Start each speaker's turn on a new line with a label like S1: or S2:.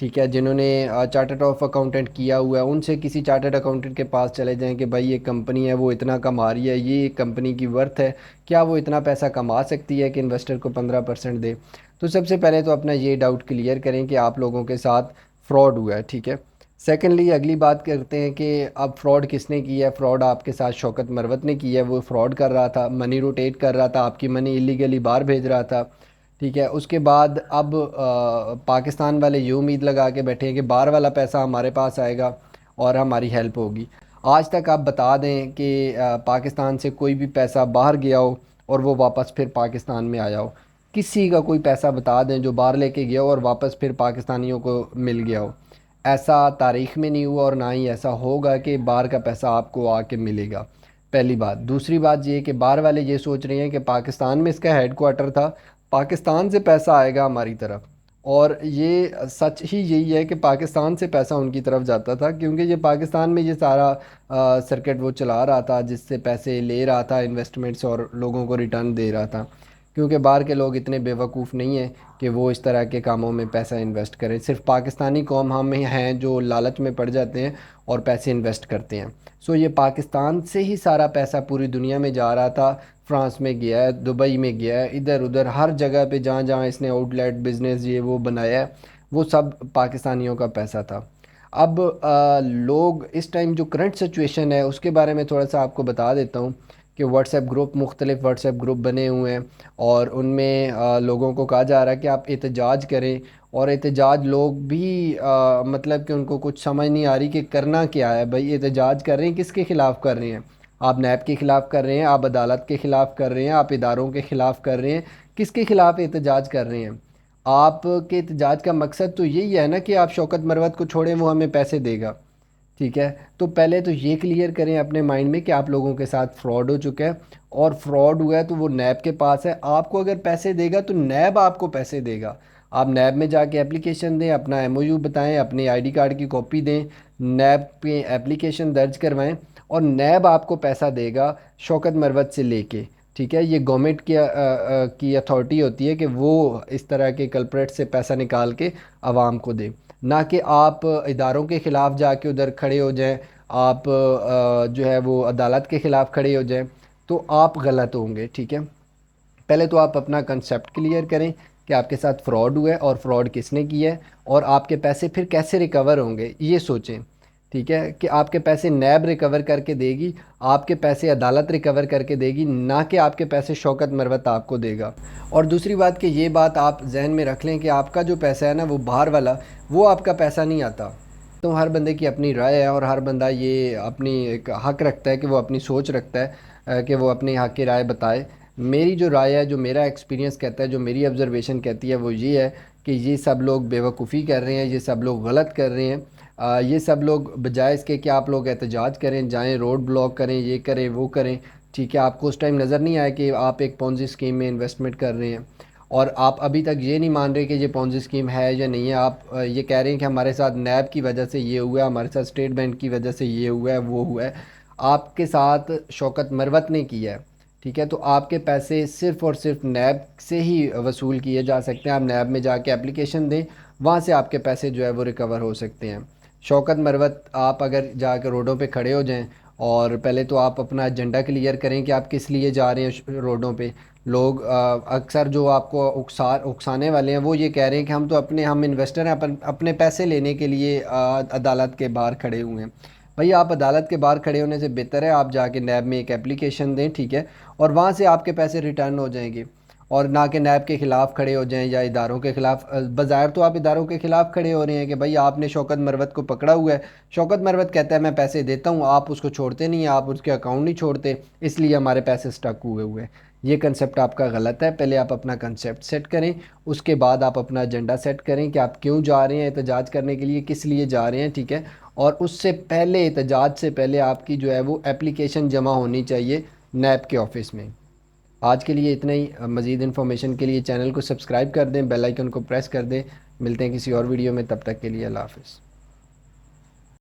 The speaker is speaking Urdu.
S1: ٹھیک ہے، جنہوں نے چارٹرڈ آف اکاؤنٹنٹ کیا ہوا ہے ان سے کسی چارٹرڈ اکاؤنٹنٹ کے پاس چلے جائیں کہ بھائی یہ کمپنی ہے وہ اتنا کما رہی ہے، یہ کمپنی کی ورتھ ہے، کیا وہ اتنا پیسہ کما سکتی ہے کہ انویسٹر کو 15% دے؟ تو سب سے پہلے تو اپنا یہ ڈاؤٹ کلیئر کریں کہ آپ لوگوں کے ساتھ فراڈ ہوا ہے، ٹھیک ہے۔ سیکنڈلی اگلی بات کرتے ہیں کہ اب فراڈ کس نے کیا ہے۔ فراڈ آپ کے ساتھ شوکت مروت نے کیا ہے، وہ فراڈ کر رہا تھا، منی روٹیٹ کر رہا تھا، آپ کی منی ایلیگلی باہر بھیج رہا تھا، ٹھیک ہے۔ اس کے بعد اب پاکستان والے یہ امید لگا کے بیٹھے ہیں کہ باہر والا پیسہ ہمارے پاس آئے گا اور ہماری ہیلپ ہوگی۔ آج تک آپ بتا دیں کہ پاکستان سے کوئی بھی پیسہ باہر گیا ہو اور وہ واپس پھر پاکستان میں آیا ہو؟ کسی کا کوئی پیسہ بتا دیں جو باہر لے کے گیا ہو اور واپس پھر پاکستانیوں کو مل گیا ہو؟ ایسا تاریخ میں نہیں ہوا اور نہ ہی ایسا ہوگا کہ باہر کا پیسہ آپ کو آ کے ملے گا، پہلی بات۔ دوسری بات یہ کہ باہر والے یہ سوچ رہے ہیں کہ پاکستان میں اس کا ہیڈ کوارٹر تھا، پاکستان سے پیسہ آئے گا ہماری طرف، اور یہ سچ ہی یہی ہے کہ پاکستان سے پیسہ ان کی طرف جاتا تھا، کیونکہ یہ پاکستان میں یہ سارا سرکٹ وہ چلا رہا تھا جس سے پیسے لے رہا تھا انویسٹمنٹس اور لوگوں کو ریٹرن دے رہا تھا، کیونکہ باہر کے لوگ اتنے بے وقوف نہیں ہیں کہ وہ اس طرح کے کاموں میں پیسہ انویسٹ کریں۔ صرف پاکستانی قوم ہم ہیں جو لالچ میں پڑ جاتے ہیں اور پیسے انویسٹ کرتے ہیں۔ سو یہ پاکستان سے ہی سارا پیسہ پوری دنیا میں جا رہا تھا، فرانس میں گیا ہے، دبئی میں گیا ہے، ادھر ادھر ہر جگہ پہ جہاں جہاں اس نے آؤٹ لیٹ بزنس یہ وہ بنایا ہے وہ سب پاکستانیوں کا پیسہ تھا۔ اب لوگ اس ٹائم جو کرنٹ سچویشن ہے اس کے بارے میں تھوڑا سا آپ کو بتا دیتا ہوں کہ واٹس ایپ گروپ، مختلف واٹس ایپ گروپ بنے ہوئے ہیں اور ان میں لوگوں کو کہا جا رہا ہے کہ آپ احتجاج کریں، اور احتجاج لوگ بھی مطلب کہ ان کو کچھ سمجھ نہیں آ رہی کہ کرنا کیا ہے۔ بھائی احتجاج کر رہے ہیں، کس کے خلاف کر رہے ہیں؟ آپ نیب کے خلاف کر رہے ہیں، آپ عدالت کے خلاف کر رہے ہیں، آپ اداروں کے خلاف کر رہے ہیں، کس کے خلاف احتجاج کر رہے ہیں؟ آپ کے احتجاج کا مقصد تو یہی ہے نا کہ آپ شوکت مروت کو چھوڑیں، وہ ہمیں پیسے دے گا، ٹھیک ہے۔ تو پہلے تو یہ کلیئر کریں اپنے مائنڈ میں کہ آپ لوگوں کے ساتھ فراڈ ہو چکا ہے، اور فراڈ ہوا ہے تو وہ نیب کے پاس ہے۔ آپ کو اگر پیسے دے گا تو نیب آپ کو پیسے دے گا۔ آپ نیب میں جا کے اپلیکیشن دیں، اپنا ایم او یو بتائیں، اپنی آئی ڈی کارڈ کی کاپی دیں، نیب پہ اپلیکیشن درج کروائیں، اور نیب آپ کو پیسہ دے گا شوکت مروت سے لے کے، ٹھیک ہے۔ یہ گورنمنٹ کی اتھارٹی ہوتی ہے کہ وہ اس طرح کے کلپریٹ سے پیسہ نکال کے عوام کو دے، نہ کہ آپ اداروں کے خلاف جا کے ادھر کھڑے ہو جائیں، آپ جو ہے وہ عدالت کے خلاف کھڑے ہو جائیں، تو آپ غلط ہوں گے، ٹھیک ہے۔ پہلے تو آپ اپنا کنسیپٹ کلیئر کریں کہ آپ کے ساتھ فراڈ ہوا ہے اور فراڈ کس نے کیا ہے، اور آپ کے پیسے پھر کیسے ریکور ہوں گے یہ سوچیں، ٹھیک ہے، کہ آپ کے پیسے نیب ریکور کر کے دے گی، آپ کے پیسے عدالت ریکور کر کے دے گی، نہ کہ آپ کے پیسے شوکت مروت آپ کو دے گا۔ اور دوسری بات کہ یہ بات آپ ذہن میں رکھ لیں کہ آپ کا جو پیسہ ہے نا وہ باہر والا، وہ آپ کا پیسہ نہیں آتا۔ تو ہر بندے کی اپنی رائے ہے اور ہر بندہ یہ اپنی ایک حق رکھتا ہے کہ وہ اپنی سوچ رکھتا ہے کہ وہ اپنی حق کی رائے بتائے۔ میری جو رائے ہے، جو میرا ایکسپیرینس کہتا ہے، جو میری آبزرویشن کہتی ہے وہ یہ ہے کہ یہ سب لوگ بے وقوفی کر رہے ہیں، یہ سب لوگ غلط کر رہے ہیں۔ یہ سب لوگ بجائے اس کے کہ آپ لوگ احتجاج کریں، جائیں روڈ بلاک کریں، یہ کریں وہ کریں، ٹھیک ہے، آپ کو اس ٹائم نظر نہیں آیا کہ آپ ایک پونزی اسکیم میں انویسٹمنٹ کر رہے ہیں، اور آپ ابھی تک یہ نہیں مان رہے کہ یہ پونزی اسکیم ہے یا نہیں ہے۔ آپ یہ کہہ رہے ہیں کہ ہمارے ساتھ نیب کی وجہ سے یہ ہوا ہے، ہمارے ساتھ اسٹیٹ بینک کی وجہ سے یہ ہوا ہے وہ ہوا ہے۔ آپ کے ساتھ شوکت مروت نے کیا ہے، ٹھیک ہے، تو آپ کے پیسے صرف اور صرف نیب سے ہی وصول کیے جا سکتے ہیں۔ آپ نیب میں جا کے اپلیکیشن دیں، وہاں سے آپ کے پیسے جو ہے وہ ریکور ہو سکتے ہیں۔ شوکت مروت آپ اگر جا کے روڈوں پہ کھڑے ہو جائیں، اور پہلے تو آپ اپنا ایجنڈا کلیئر کریں کہ آپ کس لیے جا رہے ہیں روڈوں پہ۔ لوگ اکثر جو آپ کو اکسانے والے ہیں وہ یہ کہہ رہے ہیں کہ ہم انویسٹر ہیں، اپنے پیسے لینے کے لیے عدالت کے باہر کھڑے ہوئے ہیں۔ بھئی آپ عدالت کے باہر کھڑے ہونے سے بہتر ہے آپ جا کے نیب میں ایک اپلیکیشن دیں، ٹھیک ہے، اور وہاں سے آپ کے پیسے ریٹرن ہو جائیں گے، اور نہ کہ نیب کے خلاف کھڑے ہو جائیں یا اداروں کے خلاف۔ بظاہر تو آپ اداروں کے خلاف کھڑے ہو رہے ہیں کہ بھئی آپ نے شوکت مروت کو پکڑا ہوا ہے، شوکت مروت کہتا ہے میں پیسے دیتا ہوں، آپ اس کو چھوڑتے نہیں ہیں، آپ اس کے اکاؤنٹ نہیں چھوڑتے، اس لیے ہمارے پیسے سٹک ہوئے ہیں۔ یہ کنسیپٹ آپ کا غلط ہے۔ پہلے آپ اپنا کنسیپٹ سیٹ کریں، اس کے بعد آپ اپنا ایجنڈا سیٹ کریں کہ آپ کیوں جا رہے ہیں احتجاج کرنے کے لیے، کس لیے جا رہے ہیں، ٹھیک ہے، اور اس سے پہلے احتجاج سے پہلے آپ کی جو ہے وہ اپلیکیشن جمع ہونی چاہیے نیب کے آفس میں۔ آج کے لیے اتنا ہی۔ مزید انفارمیشن کے لیے چینل کو سبسکرائب کر دیں، بیل آئیکن کو پریس کر دیں۔ ملتے ہیں کسی اور ویڈیو میں، تب تک کے لیے اللہ حافظ۔